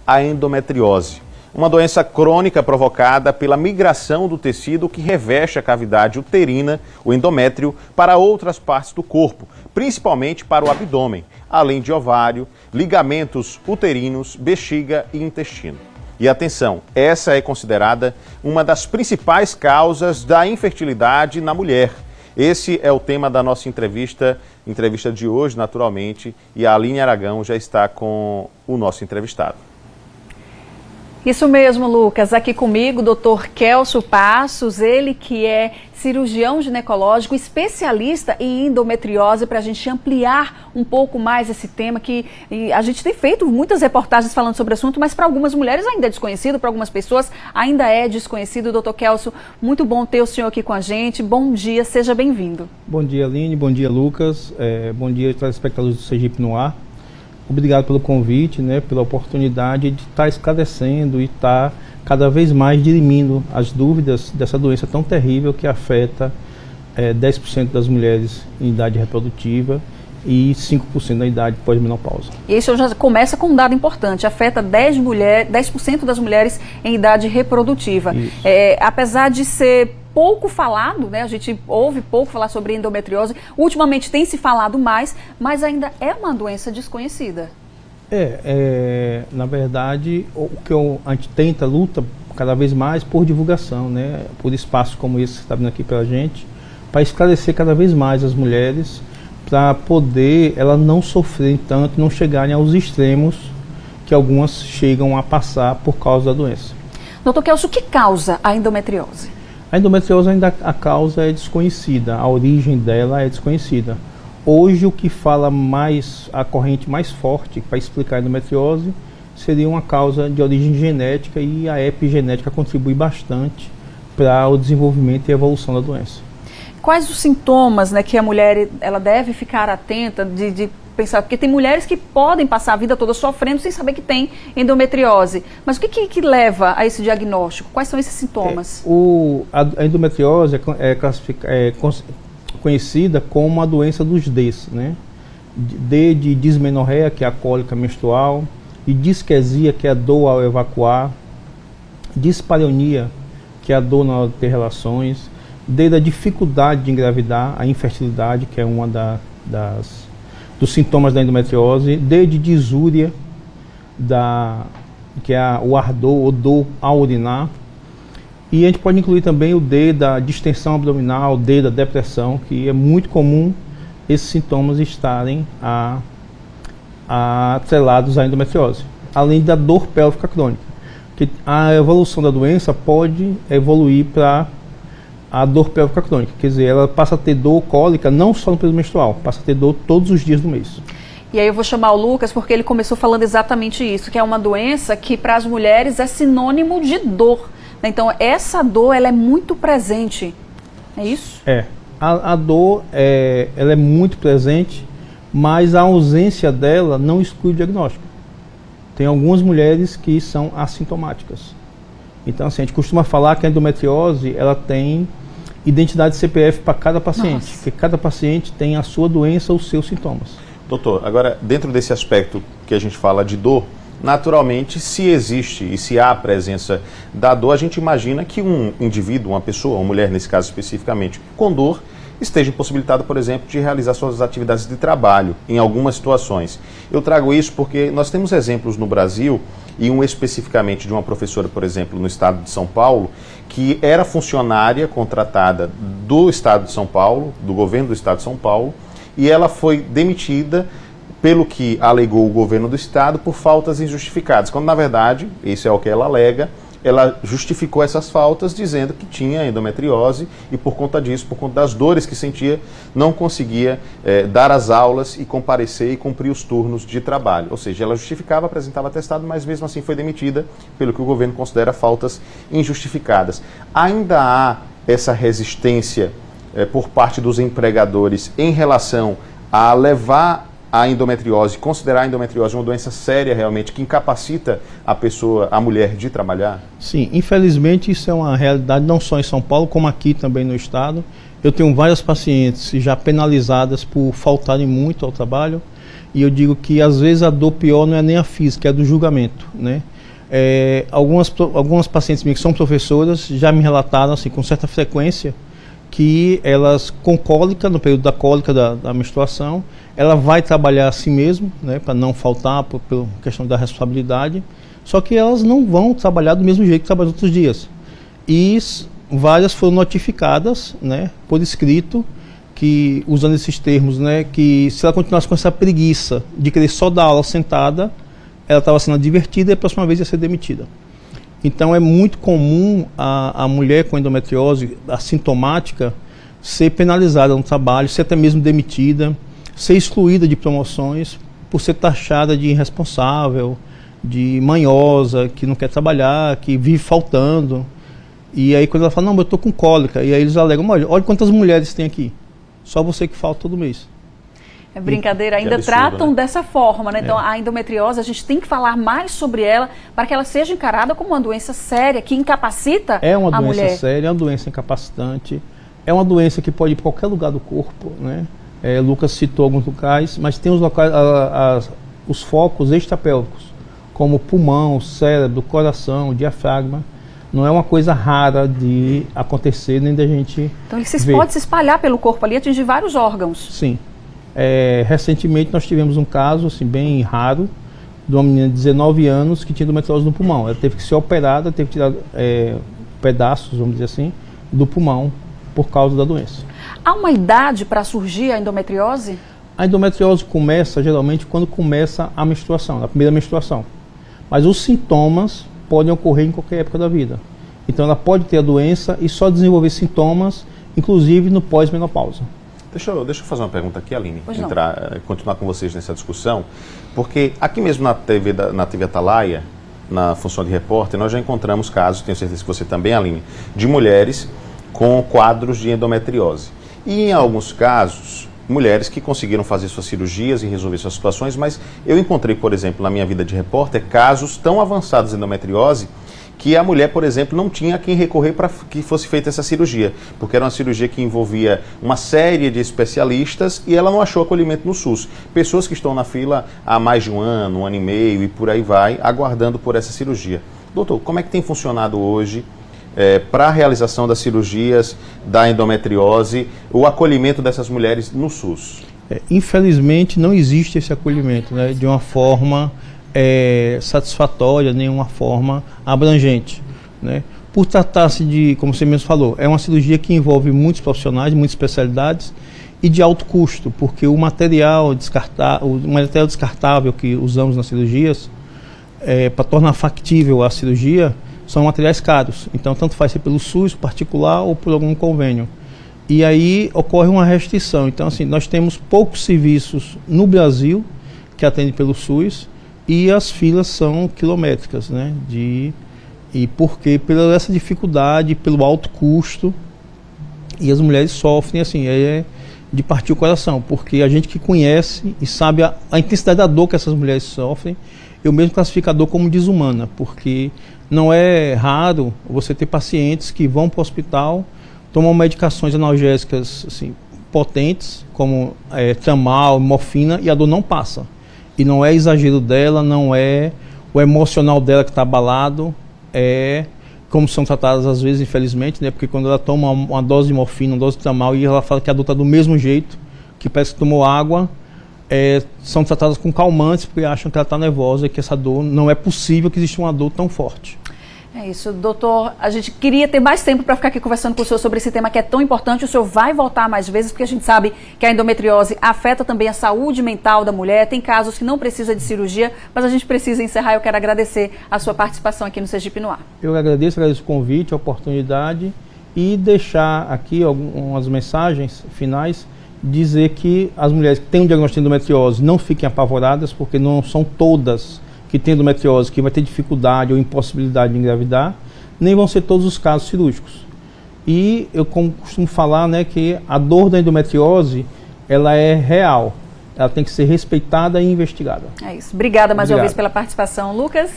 a endometriose, uma doença crônica provocada pela migração do tecido que reveste a cavidade uterina, o endométrio, para outras partes do corpo, principalmente para o abdômen, além de ovário, ligamentos uterinos, bexiga e intestino. E atenção, essa é considerada uma das principais causas da infertilidade na mulher. Esse é o tema da nossa entrevista de hoje, naturalmente, e a Aline Aragão já está com o nosso entrevistado. Isso mesmo, Lucas. Aqui comigo, o Dr. Kelso Passos, ele que é cirurgião ginecológico, especialista em endometriose, para a gente ampliar um pouco mais esse tema, que a gente tem feito muitas reportagens falando sobre o assunto, mas para algumas mulheres ainda é desconhecido, para algumas pessoas ainda é desconhecido. Dr. Kelso, muito bom ter o senhor aqui com a gente. Bom dia, seja bem-vindo. Bom dia, Aline. Bom dia, Lucas. Bom dia, telespectadores do Sergipe no Ar. Obrigado pelo convite, pela oportunidade de estar esclarecendo e estar cada vez mais dirimindo as dúvidas dessa doença tão terrível que afeta 10% das mulheres em idade reprodutiva e 5% na idade pós-menopausa. E isso já começa com um dado importante, afeta 10% das mulheres em idade reprodutiva. Apesar de ser pouco falado, a gente ouve pouco falar sobre endometriose, ultimamente tem se falado mais, mas ainda é uma doença desconhecida. Na verdade, o que a gente luta cada vez mais por divulgação, por espaços como esse que está vindo aqui pela gente, para esclarecer cada vez mais as mulheres, para poder elas não sofrerem tanto, não chegarem aos extremos que algumas chegam a passar por causa da doença. Doutor Kelso, o que causa a endometriose? A endometriose ainda a causa é desconhecida, a origem dela é desconhecida. Hoje o que fala mais, a corrente mais forte para explicar a endometriose seria uma causa de origem genética, e a epigenética contribui bastante para o desenvolvimento e evolução da doença. Quais os sintomas que a mulher ela deve ficar atenta de pensar? Porque tem mulheres que podem passar a vida toda sofrendo sem saber que tem endometriose. Mas o que leva a esse diagnóstico? Quais são esses sintomas? A endometriose é conhecida como a doença dos Ds, D de dismenorreia, que é a cólica menstrual, e disquesia, que é a dor ao evacuar, dispareunia, que é a dor na hora de ter relações, D da dificuldade de engravidar, a infertilidade, que é uma dos sintomas da endometriose, D de disúria, que é o ardor ou dor ao urinar, e a gente pode incluir também o D da distensão abdominal, D da depressão, que é muito comum esses sintomas estarem atrelados à endometriose, além da dor pélvica crônica, que a evolução da doença pode evoluir para a dor pélvica crônica, quer dizer, ela passa a ter dor cólica não só no período menstrual, passa a ter dor todos os dias do mês. E aí eu vou chamar o Lucas porque ele começou falando exatamente isso, que é uma doença que para as mulheres é sinônimo de dor. Então essa dor ela é muito presente, é isso? A dor ela é muito presente, mas a ausência dela não exclui o diagnóstico. Tem algumas mulheres que são assintomáticas. Então assim, a gente costuma falar que a endometriose ela tem identidade CPF para cada paciente, porque cada paciente tem a sua doença ou os seus sintomas. Doutor, agora dentro desse aspecto que a gente fala de dor, naturalmente se existe e se há a presença da dor, a gente imagina que um indivíduo, uma pessoa, uma mulher nesse caso especificamente, com dor, esteja impossibilitado, por exemplo, de realizar suas atividades de trabalho em algumas situações. Eu trago isso porque nós temos exemplos no Brasil, e um especificamente de uma professora, por exemplo, no estado de São Paulo, que era funcionária contratada do estado de São Paulo, do governo do estado de São Paulo, e ela foi demitida pelo que alegou o governo do estado por faltas injustificadas, quando na verdade, isso é o que ela alega, ela justificou essas faltas dizendo que tinha endometriose e por conta disso, por conta das dores que sentia, não conseguia dar as aulas e comparecer e cumprir os turnos de trabalho. Ou seja, ela justificava, apresentava atestado, mas mesmo assim foi demitida pelo que o governo considera faltas injustificadas. Ainda há essa resistência por parte dos empregadores em relação a levar a endometriose, considerar a endometriose uma doença séria realmente, que incapacita a pessoa, a mulher, de trabalhar? Sim, infelizmente isso é uma realidade não só em São Paulo, como aqui também no estado. Eu tenho várias pacientes já penalizadas por faltarem muito ao trabalho E eu digo que às vezes a dor pior não é nem a física, é a do julgamento, né? Algumas pacientes minhas que são professoras já me relataram assim, com certa frequência, que elas com cólica, no período da cólica da menstruação, ela vai trabalhar a si mesmo, né, para não faltar por questão da responsabilidade, só que elas não vão trabalhar do mesmo jeito que trabalham outros dias. E várias foram notificadas, né, por escrito, que usando esses termos, né, que se ela continuasse com essa preguiça de querer só dar aula sentada, ela estava sendo advertida e a próxima vez ia ser demitida. Então é muito comum a mulher com endometriose assintomática ser penalizada no trabalho, ser até mesmo demitida, ser excluída de promoções por ser taxada de irresponsável, de manhosa, que não quer trabalhar, que vive faltando. E aí quando ela fala, não, eu estou com cólica, e aí eles alegam, olha quantas mulheres tem aqui, só você que falta todo mês. É brincadeira, ainda absurdo, tratam, né, dessa forma, né? É. Então a endometriose, a gente tem que falar mais sobre ela para que ela seja encarada como uma doença séria, que incapacita a mulher. É uma doença séria, é uma doença incapacitante, é uma doença que pode ir para qualquer lugar do corpo, né? Lucas citou alguns locais, mas tem os locais, os focos extrapélvicos, como pulmão, cérebro, coração, diafragma. Não é uma coisa rara de acontecer, nem da gente Então ele ver. pode se espalhar pelo corpo ali, atingir vários órgãos. Sim. Recentemente nós tivemos um caso assim, bem raro de uma menina de 19 anos que tinha endometriose no pulmão. Ela teve que ser operada, teve que tirar pedaços, vamos dizer assim, do pulmão por causa da doença. Há uma idade para surgir a endometriose? A endometriose começa geralmente quando começa a menstruação, a primeira menstruação. Mas os sintomas podem ocorrer em qualquer época da vida. Então ela pode ter a doença e só desenvolver sintomas, inclusive no pós-menopausa. Deixa eu fazer uma pergunta aqui, Aline, continuar com vocês nessa discussão, porque aqui mesmo na TV Atalaia, na função de repórter, nós já encontramos casos, tenho certeza que você também, Aline, de mulheres com quadros de endometriose. E em alguns casos, mulheres que conseguiram fazer suas cirurgias e resolver suas situações, mas eu encontrei, por exemplo, na minha vida de repórter, casos tão avançados de endometriose que a mulher, por exemplo, não tinha a quem recorrer para que fosse feita essa cirurgia, porque era uma cirurgia que envolvia uma série de especialistas e ela não achou acolhimento no SUS. Pessoas que estão na fila há mais de um ano e meio e por aí vai, aguardando por essa cirurgia. Doutor, como é que tem funcionado hoje para a realização das cirurgias da endometriose, o acolhimento dessas mulheres no SUS? Infelizmente não existe esse acolhimento, né, de uma forma satisfatória, nenhuma forma abrangente, né? Por tratar-se de, como você mesmo falou, é uma cirurgia que envolve muitos profissionais, muitas especialidades e de alto custo, porque o material descartável que usamos nas cirurgias, para tornar factível a cirurgia, são materiais caros. Então, tanto faz ser pelo SUS particular ou por algum convênio. E aí ocorre uma restrição. Então, assim, nós temos poucos serviços no Brasil que atendem pelo SUS, e as filas são quilométricas, né? E porque pela essa dificuldade, pelo alto custo, e as mulheres sofrem assim, de partir o coração, porque a gente que conhece e sabe a intensidade da dor que essas mulheres sofrem, eu mesmo classifico a dor como desumana, porque não é raro você ter pacientes que vão para o hospital, tomam medicações analgésicas assim, potentes, como tramal, morfina, e a dor não passa. E não é exagero dela, não é o emocional dela que está abalado, como são tratadas às vezes, infelizmente, né? Porque quando ela toma uma dose de morfina, uma dose de tramal, e ela fala que a dor está do mesmo jeito, que parece que tomou água, são tratadas com calmantes, porque acham que ela está nervosa e que essa dor, não é possível que exista uma dor tão forte. É isso, doutor. A gente queria ter mais tempo para ficar aqui conversando com o senhor sobre esse tema que é tão importante. O senhor vai voltar mais vezes, porque a gente sabe que a endometriose afeta também a saúde mental da mulher. Tem casos que não precisa de cirurgia, mas a gente precisa encerrar. Eu quero agradecer a sua participação aqui no Sergipe no Ar. Eu agradeço o convite, a oportunidade e deixar aqui algumas mensagens finais. Dizer que as mulheres que têm um diagnóstico de endometriose não fiquem apavoradas, porque não são todas que tem endometriose que vai ter dificuldade ou impossibilidade de engravidar, nem vão ser todos os casos cirúrgicos. E eu costumo falar, né, que a dor da endometriose, ela é real, ela tem que ser respeitada e investigada. É isso. Obrigada mais uma vez pela participação, Lucas.